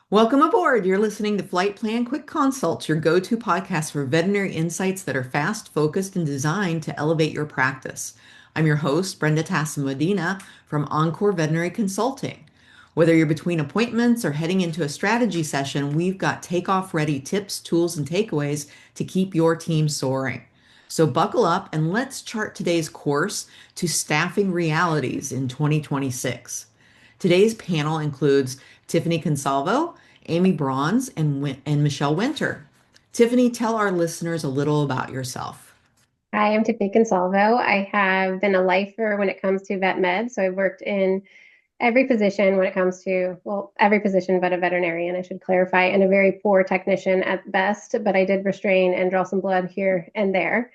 Welcome aboard. You're listening to Flight Plan Quick Consults, your go-to podcast for veterinary insights that are fast, focused, and designed to elevate your practice. I'm your host, Brenda Medina from Encore Veterinary Consulting. Whether you're between appointments or heading into a strategy session, we've got takeoff-ready tips, tools, and takeaways to keep your team soaring. So buckle up and let's chart today's course to staffing realities in 2026. Today's panel includes Tiffany Consalvo, Amy Bronze, and Michelle Winter. Tiffany, tell our listeners a little about yourself. Hi, I'm Tiffany Consalvo. I have been a lifer when it comes to vet med. So I've worked in every position when it comes to, well, every position but a veterinarian, I should clarify, and a very poor technician at best, but I did restrain and draw some blood here and there.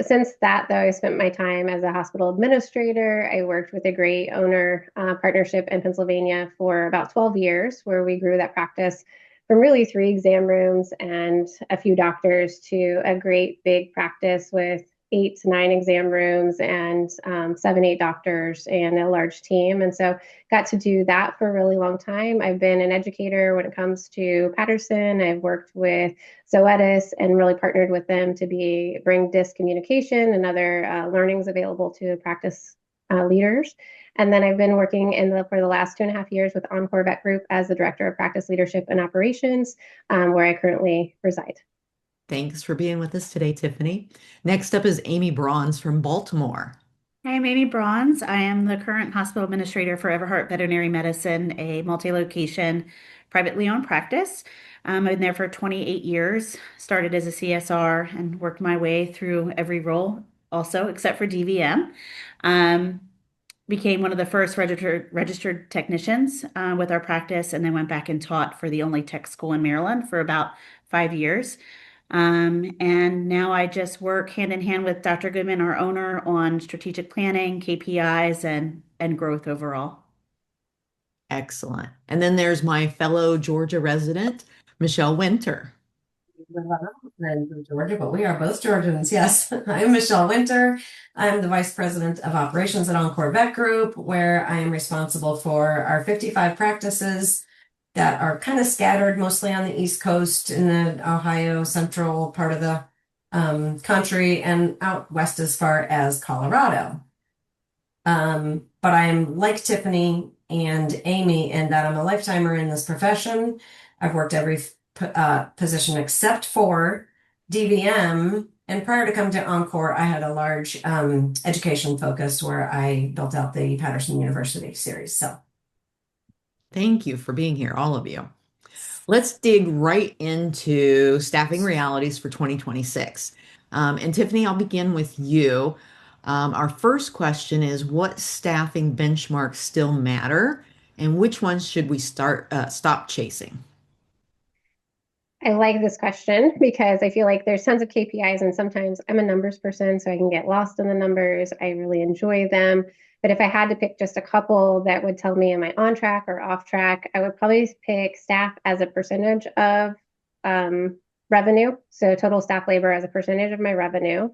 Since that, though, I spent my time as a hospital administrator. I worked with a great owner partnership in Pennsylvania for about 12 years, where we grew that practice from really three exam rooms and a few doctors to a great big practice with 8 to 9 exam rooms and 7, 8 doctors and a large team. And so got to do that for a really long time. I've been an educator when it comes to Patterson. I've worked with Zoetis and really partnered with them to bring disc communication and other learnings available to practice leaders. And then I've been working for the last 2.5 years with Encore Vet Group as the Director of Practice Leadership and Operations, where I currently reside. Thanks for being with us today, Tiffany. Next up is Amy Bronze from Baltimore. Hi, I'm Amy Bronze. I am the current hospital administrator for Everhart Veterinary Medicine, a multi-location, privately owned practice. I've been there for 28 years, started as a CSR and worked my way through every role also, except for DVM. Um, Became one of the first registered technicians with our practice, and then went back and taught for the only tech school in Maryland for about 5 years. And now I just work hand in hand with Dr. Goodman, our owner, on strategic planning, KPIs, and growth overall. Excellent. And then there's my fellow Georgia resident, Michelle Winter. I'm from Georgia, but we are both Georgians. Yes, I'm Michelle Winter. I'm the Vice President of Operations at Encore Vet Group, where I am responsible for our 55 practices that are kind of scattered mostly on the East Coast in the Ohio central part of the country and out west as far as Colorado. But I'm like Tiffany and Amy in that I'm a lifetimer in this profession. I've worked every position except for DVM. And prior to coming to Encore, I had a large education focus where I built out the Patterson University series. So Thank you for being here, all of you. Let's dig right into staffing realities for 2026. And Tiffany, I'll begin with you. Our first question is, what staffing benchmarks still matter, and which ones should we stop chasing? I like this question because I feel like there's tons of KPIs, and sometimes I'm a numbers person, so I can get lost in the numbers. I really enjoy them. But if I had to pick just a couple that would tell me am I on track or off track, I would probably pick staff as a percentage of revenue. So total staff labor as a percentage of my revenue.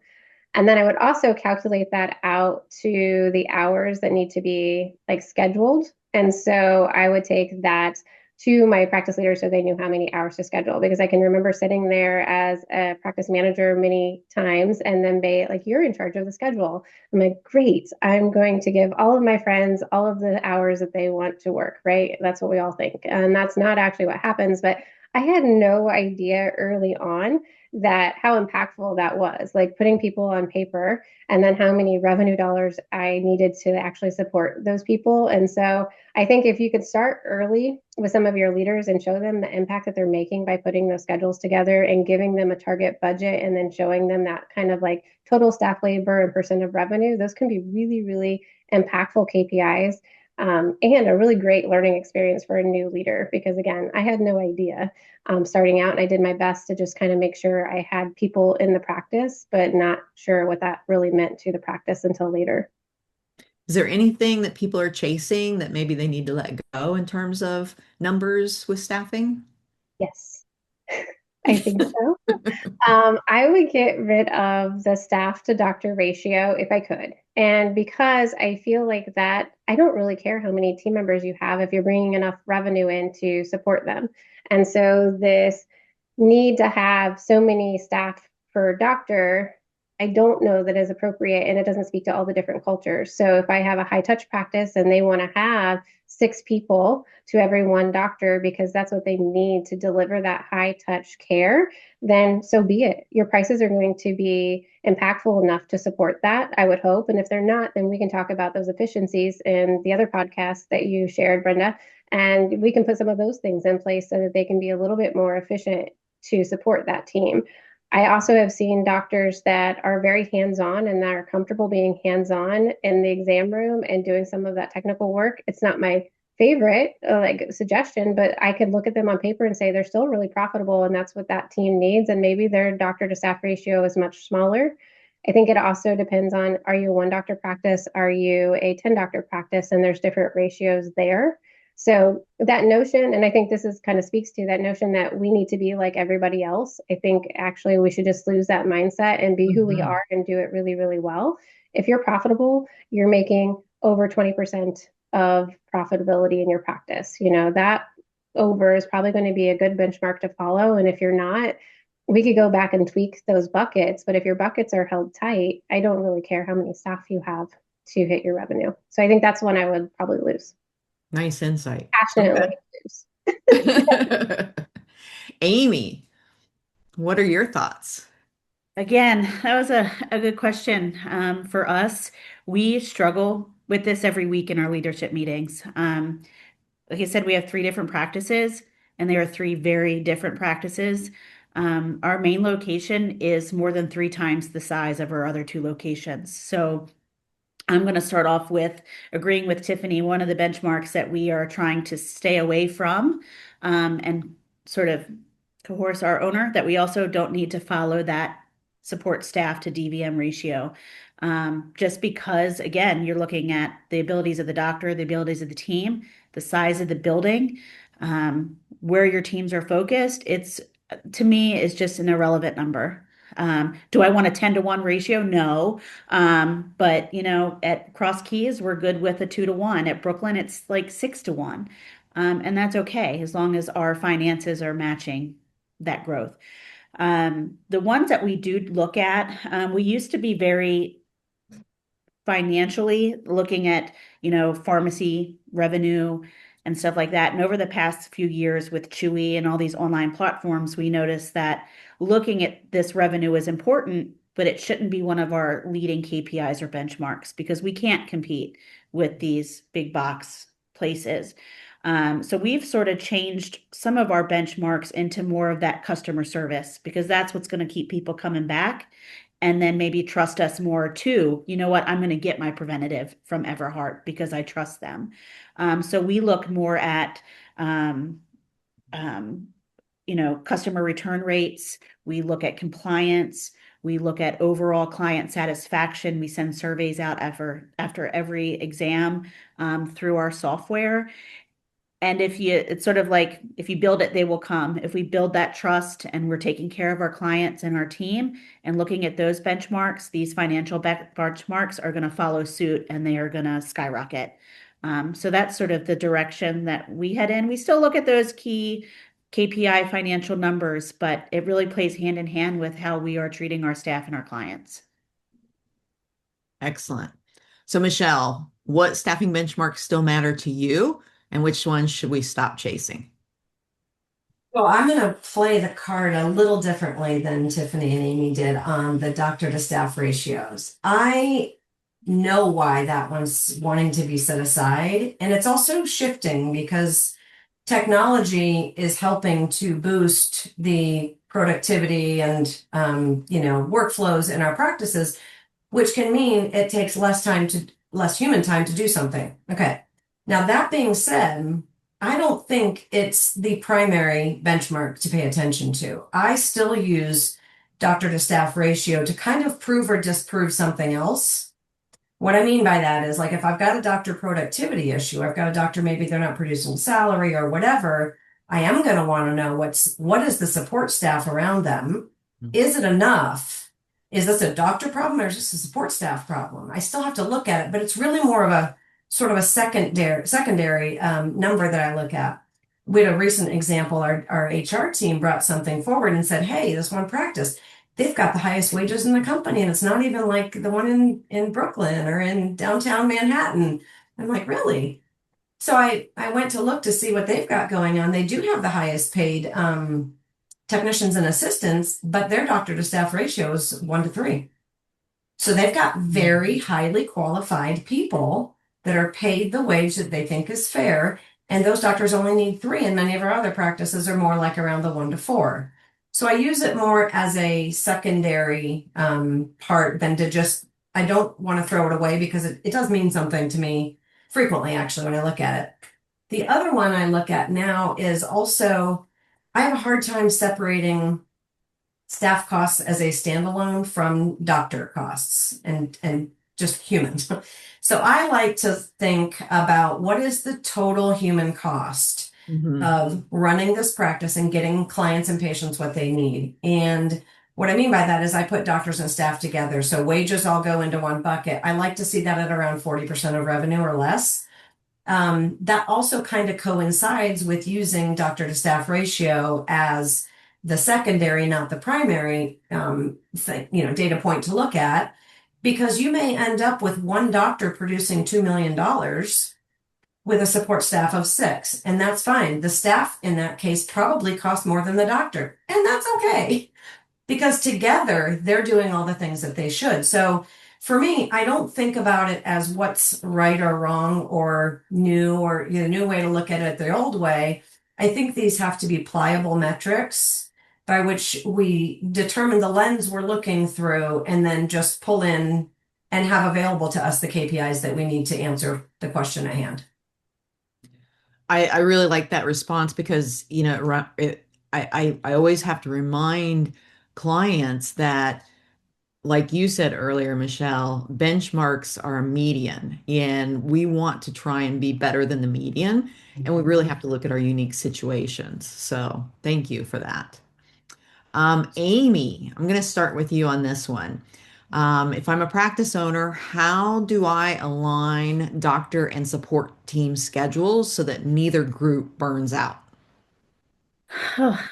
And then I would also calculate that out to the hours that need to be like scheduled. And so I would take that to my practice leader so they knew how many hours to schedule, because I can remember sitting there as a practice manager many times and then they like, you're in charge of the schedule. I'm like, great, I'm going to give all of my friends all of the hours that they want to work, right? That's what we all think. And that's not actually what happens. But I had no idea early on that how impactful that was, like putting people on paper and then how many revenue dollars I needed to actually support those people. And so I think if you could start early with some of your leaders and show them the impact that they're making by putting those schedules together and giving them a target budget and then showing them that kind of like total staff labor and percent of revenue, those can be really, really impactful KPIs. And a really great learning experience for a new leader because again, I had no idea starting out, and I did my best to just kind of make sure I had people in the practice, but not sure what that really meant to the practice until later. Is there anything that people are chasing that maybe they need to let go in terms of numbers with staffing? Yes. I think so. I would get rid of the staff to doctor ratio if I could. And because I feel like that, I don't really care how many team members you have if you're bringing enough revenue in to support them. And so this need to have so many staff per doctor, I don't know that is appropriate and it doesn't speak to all the different cultures. So if I have a high touch practice and they want to have 6 people to every one doctor because that's what they need to deliver that high touch care, then so be it. Your prices are going to be impactful enough to support that, I would hope. And if they're not, then we can talk about those efficiencies in the other podcasts that you shared, Brenda. And we can put some of those things in place so that they can be a little bit more efficient to support that team. I also have seen doctors that are very hands-on and that are comfortable being hands-on in the exam room and doing some of that technical work. It's not my favorite like suggestion, but I could look at them on paper and say they're still really profitable and that's what that team needs. And maybe their doctor to staff ratio is much smaller. I think it also depends on, are you a 1 doctor practice? Are you a 10 doctor practice? And there's different ratios there. So that notion, and I think this is kind of speaks to that notion that we need to be like everybody else. I think actually we should just lose that mindset and be who we are and do it really, really well. If you're profitable, you're making over 20% of profitability in your practice. That over is probably going to be a good benchmark to follow. And if you're not, we could go back and tweak those buckets. But if your buckets are held tight, I don't really care how many staff you have to hit your revenue. So I think that's one I would probably lose. Nice insight. Passionately lose. Okay. Amy, what are your thoughts? Again, that was a good question. For us, we struggle with this every week in our leadership meetings. Like I said, we have 3 different practices, and they are 3 very different practices. Our main location is more than 3 times the size of our other 2 locations. So I'm going to start off with agreeing with Tiffany. One of the benchmarks that we are trying to stay away from and sort of coerce our owner that we also don't need to follow that support staff to DVM ratio. Just because, again, you're looking at the abilities of the doctor, the abilities of the team, the size of the building, where your teams are focused. It's, to me, is just an irrelevant number. Do I want a 10-to-1 ratio? No. But at Cross Keys, we're good with a 2-to-1. At Brooklyn, it's like 6-to-1. And that's okay as long as our finances are matching that growth. The ones that we do look at, we used to be very financially looking at, pharmacy revenue and stuff like that. And over the past few years with Chewy and all these online platforms, we noticed that looking at this revenue is important, but it shouldn't be one of our leading KPIs or benchmarks because we can't compete with these big box places. So we've sort of changed some of our benchmarks into more of that customer service because that's what's going to keep people coming back and then maybe trust us more too. You know what? I'm going to get my preventative from Everhart because I trust them. So we look more at, customer return rates. We look at compliance. We look at overall client satisfaction. We send surveys out after every exam through our software. And it's sort of like, if you build it, they will come. If we build that trust and we're taking care of our clients and our team and looking at those benchmarks, these financial benchmarks are going to follow suit and they are going to skyrocket. So that's sort of the direction that we head in. We still look at those key KPI financial numbers, but it really plays hand in hand with how we are treating our staff and our clients. Excellent. So, Michelle, what staffing benchmarks still matter to you, and which ones should we stop chasing? Well, I'm going to play the card a little differently than Tiffany and Amy did on the doctor to staff ratios. I know why that one's wanting to be set aside, and it's also shifting because technology is helping to boost the productivity and workflows in our practices, which can mean it takes less human time to do something. Okay. Now, that being said, I don't think it's the primary benchmark to pay attention to. I still use doctor to staff ratio to kind of prove or disprove something else. What I mean by that is, like, if I've got a doctor productivity issue, I've got a doctor, maybe they're not producing salary or whatever, I am going to want to know what is the support staff around them? Is it enough? Is this a doctor problem or is this a support staff problem? I still have to look at it, but it's really more of a sort of a secondary number that I look at. We had a recent example. Our HR team brought something forward and said, hey, this one practice, they've got the highest wages in the company, and it's not even like the one in Brooklyn or in downtown Manhattan. I'm like, really? So I went to look to see what they've got going on. They do have the highest paid technicians and assistants, but their doctor to staff ratio is 1 to 3. So they've got very highly qualified people that are paid the wage that they think is fair. And those doctors only need 3, and many of our other practices are more like around the 1 to 4. So I use it more as a secondary part than to just, I don't want to throw it away because it does mean something to me frequently, actually, when I look at it. The other one I look at now is also, I have a hard time separating staff costs as a standalone from doctor costs and just humans. So I like to think about what is the total human cost of running this practice and getting clients and patients what they need. And what I mean by that is I put doctors and staff together. So wages all go into one bucket. I like to see that at around 40% of revenue or less. That also kind of coincides with using doctor to staff ratio as the secondary, not the primary data point to look at, because you may end up with one doctor producing $2 million with a support staff of 6, and that's fine. The staff in that case probably cost more than the doctor, and that's okay, because together they're doing all the things that they should. So for me, I don't think about it as what's right or wrong or new, or new way to look at it the old way. I think these have to be pliable metrics by which we determine the lens we're looking through and then just pull in and have available to us the KPIs that we need to answer the question at hand. I really like that response because, I always have to remind clients that, like you said earlier, Michelle, benchmarks are a median, and we want to try and be better than the median, and we really have to look at our unique situations. So thank you for that. Amy, I'm going to start with you on this one. If I'm a practice owner, how do I align doctor and support team schedules so that neither group burns out?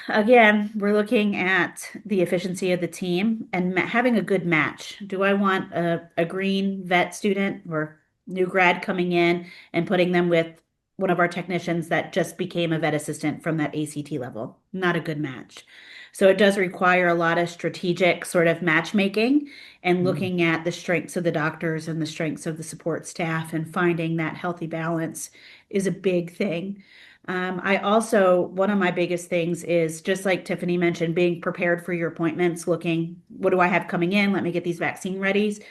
Again, we're looking at the efficiency of the team and having a good match. Do I want a green vet student or new grad coming in and putting them with one of our technicians that just became a vet assistant from that ACT level? Not a good match. So it does require a lot of strategic sort of matchmaking and looking at the strengths of the doctors and the strengths of the support staff, and finding that healthy balance is a big thing. One of my biggest things is, just like Tiffany mentioned, being prepared for your appointments, looking, what do I have coming in? Let me get these vaccine readies.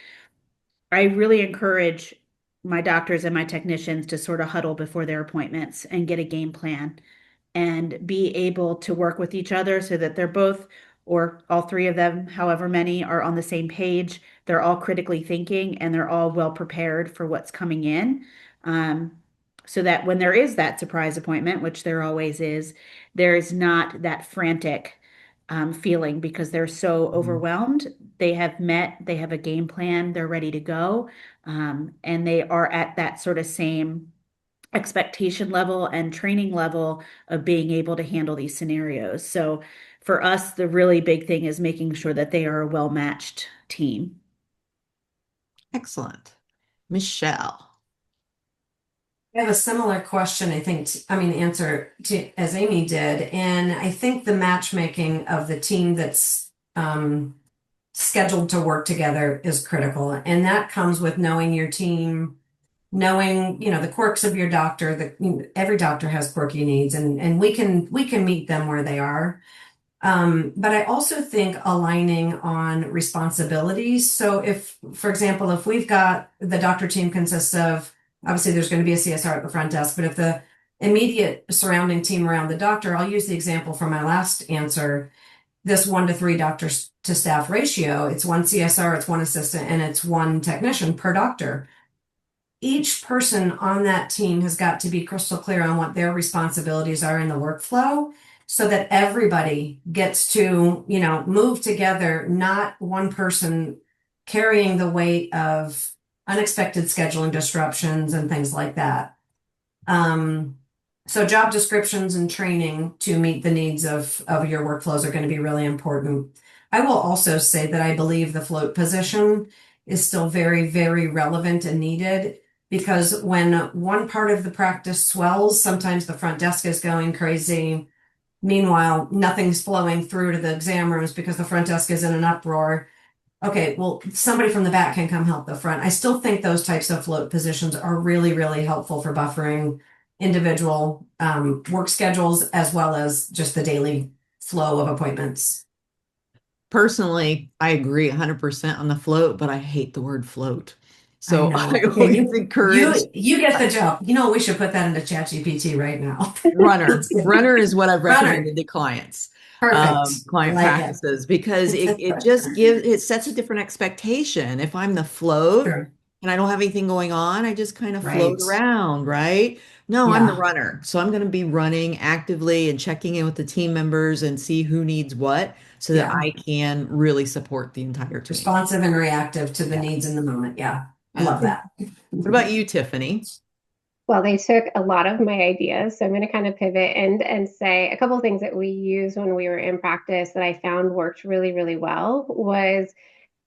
I really encourage my doctors and my technicians to sort of huddle before their appointments and get a game plan and be able to work with each other so that they're both, or all 3 of them, however many, are on the same page. They're all critically thinking and they're all well prepared for what's coming in. So that when there is that surprise appointment, which there always is, there is not that frantic feeling because they're so overwhelmed. They have met, they have a game plan, they're ready to go, and they are at that sort of same expectation level and training level of being able to handle these scenarios. So for us, the really big thing is making sure that they are a well-matched team. Excellent. Michelle. I have a similar question, I think, answer to as Amy did. And I think the matchmaking of the team that's scheduled to work together is critical. And that comes with knowing your team, knowing, the quirks of your doctor. Every doctor has quirky needs, and we can meet them where they are. But I also think aligning on responsibilities. So if, for example, if we've got the doctor team consists of, obviously there's going to be a CSR at the front desk, but if the immediate surrounding team around the doctor, I'll use the example from my last answer, this 1 to 3 doctors to staff ratio, it's 1 CSR, it's 1 assistant, and it's 1 technician per doctor. each person on that team has got to be crystal clear on what their responsibilities are in the workflow so that everybody gets to, move together, not one person carrying the weight of unexpected scheduling disruptions and things like that. So job descriptions and training to meet the needs of your workflows are going to be really important. I will also say that I believe the float position is still very, very relevant and needed because when one part of the practice swells, sometimes the front desk is going crazy. Meanwhile, nothing's flowing through to the exam rooms because the front desk is in an uproar. Okay, well, somebody from the back can come help the front. I still think those types of float positions are really, really helpful for buffering individual work schedules as well as just the daily flow of appointments. Personally, I agree 100% on the float, but I hate the word float. I So know. I Okay, always you encourage you you get the joke. We should put that into ChatGPT right now. runner. Let's get Runner is what I've runner. recommended to clients, Perfect. I client like it. practices, because it just it sets a different expectation. If I'm the float Sure. and I don't have anything going on, I just kind of float Right. around, right? No, I'm the Yeah. runner. So I'm going to be running actively and checking in with the team members and see who needs what so that Yeah. I can really support the entire team. Responsive and reactive to the Yeah. needs in the moment. Yeah. I Yeah. love that. What about you, Tiffany? Well, they took a lot of my ideas, so I'm going to kind of pivot and say a couple of things that we used when we were in practice that I found worked really, really well was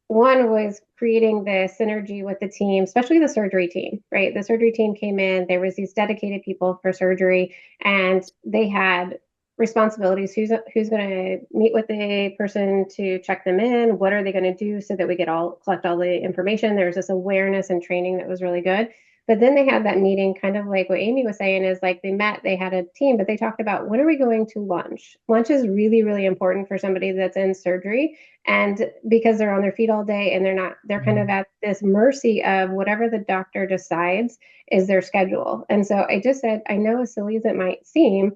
one was creating the synergy with the team, especially the surgery team, right? The surgery team came in, there was these dedicated people for surgery, and they had responsibilities. Who's going to meet with the person to check them in? What are they going to do so that we collect all the information? There was this awareness and training that was really good. But then they had that meeting, kind of like what Amy was saying, is like they met, they had a team, but they talked about when are we going to lunch? Lunch is really, really important for somebody that's in surgery, and because they're on their feet all day and they're kind of at this mercy of whatever the doctor decides is their schedule. And so I just said, I know, as silly as it might seem,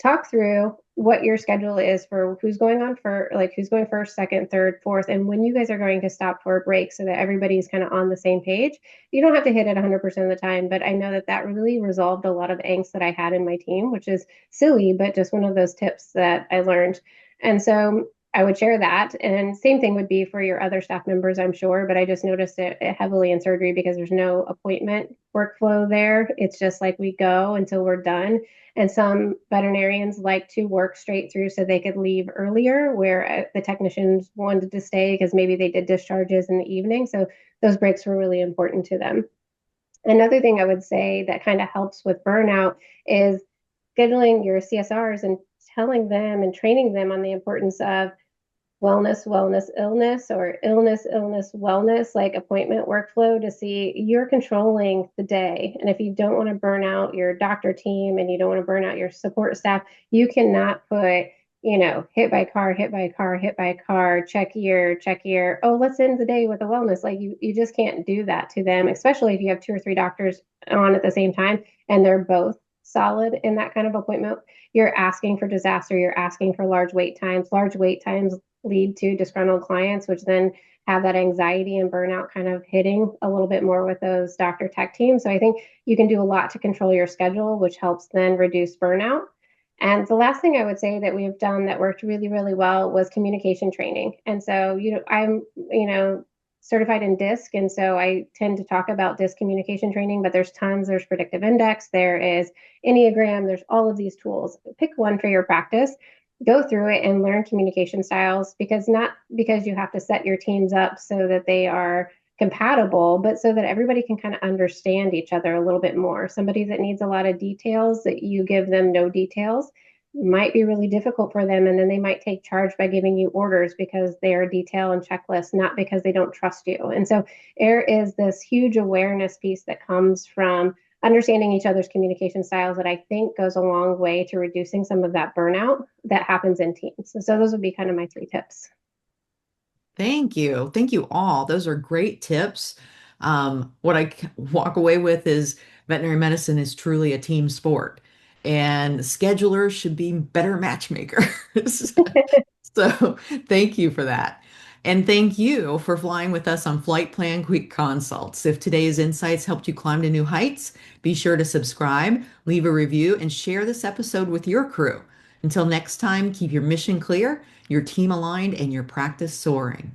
talk through what your schedule is for who's going on for like who's going first, second, third, fourth, and when you guys are going to stop for a break so that everybody's kind of on the same page. You don't have to hit it 100% of the time, but I know that that really resolved a lot of angst that I had in my team, which is silly, but just one of those tips that I learned. And so I would share that. And same thing would be for your other staff members, I'm sure. But I just noticed it heavily in surgery because there's no appointment workflow there. It's just like we go until we're done. And some veterinarians like to work straight through so they could leave earlier, where the technicians wanted to stay because maybe they did discharges in the evening. So those breaks were really important to them. Another thing I would say that kind of helps with burnout is scheduling your CSRs and telling them and training them on the importance of wellness, wellness, illness, or illness, illness, wellness, like appointment workflow to see you're controlling the day. And if you don't want to burn out your doctor team and you don't want to burn out your support staff, you cannot put, hit by car, hit by car, hit by car, check year. Oh, let's end the day with a wellness. Like you just can't do that to them, especially if you have two or three doctors on at the same time and they're both solid in that kind of appointment. You're asking for disaster. You're asking for large wait times. Large wait times lead to disgruntled clients, which then have that anxiety and burnout kind of hitting a little bit more with those doctor tech teams. So I think you can do a lot to control your schedule, which helps then reduce burnout. And the last thing I would say that we've done that worked really, really well was communication training. And so, I'm, certified in DISC. And so I tend to talk about DISC communication training, but there's tons. There's predictive index, there is Enneagram, there's all of these tools. Pick one for your practice, go through it and learn communication styles, because not because you have to set your teams up so that they are compatible, but so that everybody can kind of understand each other a little bit more. Somebody that needs a lot of details that you give them no details might be really difficult for them. And then they might take charge by giving you orders because they are detail and checklist, not because they don't trust you. And so there is this huge awareness piece that comes from understanding each other's communication styles that I think goes a long way to reducing some of that burnout that happens in teams. So those would be kind of my 3 tips. Thank you. Thank you all. Those are great tips. What walk away with is veterinary medicine is truly a team sport, and schedulers should be better matchmakers. So thank you for that. And thank you for flying with us on Flight Plan Quick Consults. If today's insights helped you climb to new heights, be sure to subscribe, leave a review, and share this episode with your crew. Until next time, keep your mission clear, your team aligned, and your practice soaring.